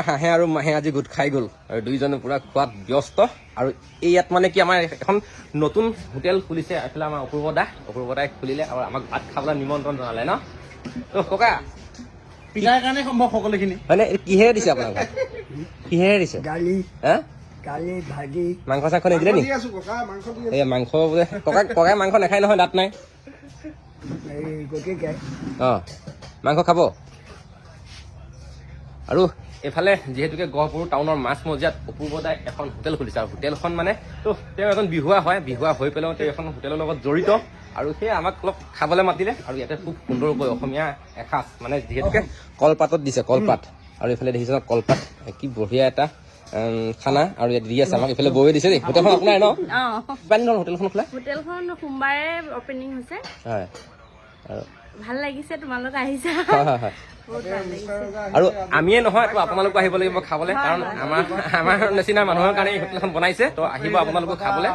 হাঁহে আৰু মাহে আজি গোট খাই গ'ল আৰু দুইজনে পুৰা খোৱাত ব্যস্ত আৰু এই ইয়াত মানে কি আমাৰ এখন নতুন হোটেল খুলিছে এইফালে আমাৰ অপূৰ্ব দাই খুলিলে আৰু আমাক ভাত খাবলৈ নিমন্ত্ৰণ জনালে ন ককা পিতাৰ কাৰণে সম্ভৱ সকলোখিনি হয়নে কিহেৰে দিছে আপোনাক কিহেৰে দিছে দালি হা দালি ভাজি মাংস চাংস নিদিলে নি এই মাংস বোলে ককাই মাংস নাখায় নহয় দাঁত নাই এই গতিকে অঁ মাংস খাব আৰু এইফালে যিহেতুকে গহপুৰ টাউনৰ মাজমজিয়াত অপূৰ্ব দাই এখন হোটেল খুলিছে আৰু হোটেলখন মানে তো তেওঁ এজন বিহুৱা হৈ পেলাইও তেওঁ এখন হোটেলৰ লগত জড়িত আৰু সেয়ে আমাক অলপ খাবলৈ মাতিলে আৰু ইয়াতে খুব সুন্দৰকৈ অসমীয়া এসাঁজ মানে যিহেতুকে কলপাতত দিছে কলপাত আৰু এইফালে দেখিছে কলপাত কি বঢ়িয়া এটা খানা আৰু ইয়াত দি আছে আমাক এইফালে বৌয়ে দিছে দেই হোটেলখন আপোনাৰ ন কিমান দিনৰ হোটেলখন খোলা হোটেলখন সোমবাৰে অপেনিং হৈছে হয় আৰু ভাল লাগিছে তোমালোক আহিছা হয় আৰু আমিয়ে নহয় তো আপোনালোকো আহিব লাগিব খাবলৈ কাৰণ আমাৰ নিচিনা মানুহৰ কাৰণে এই হোটেলখন বনাইছে তো আহিব আপোনালোকো খাবলৈ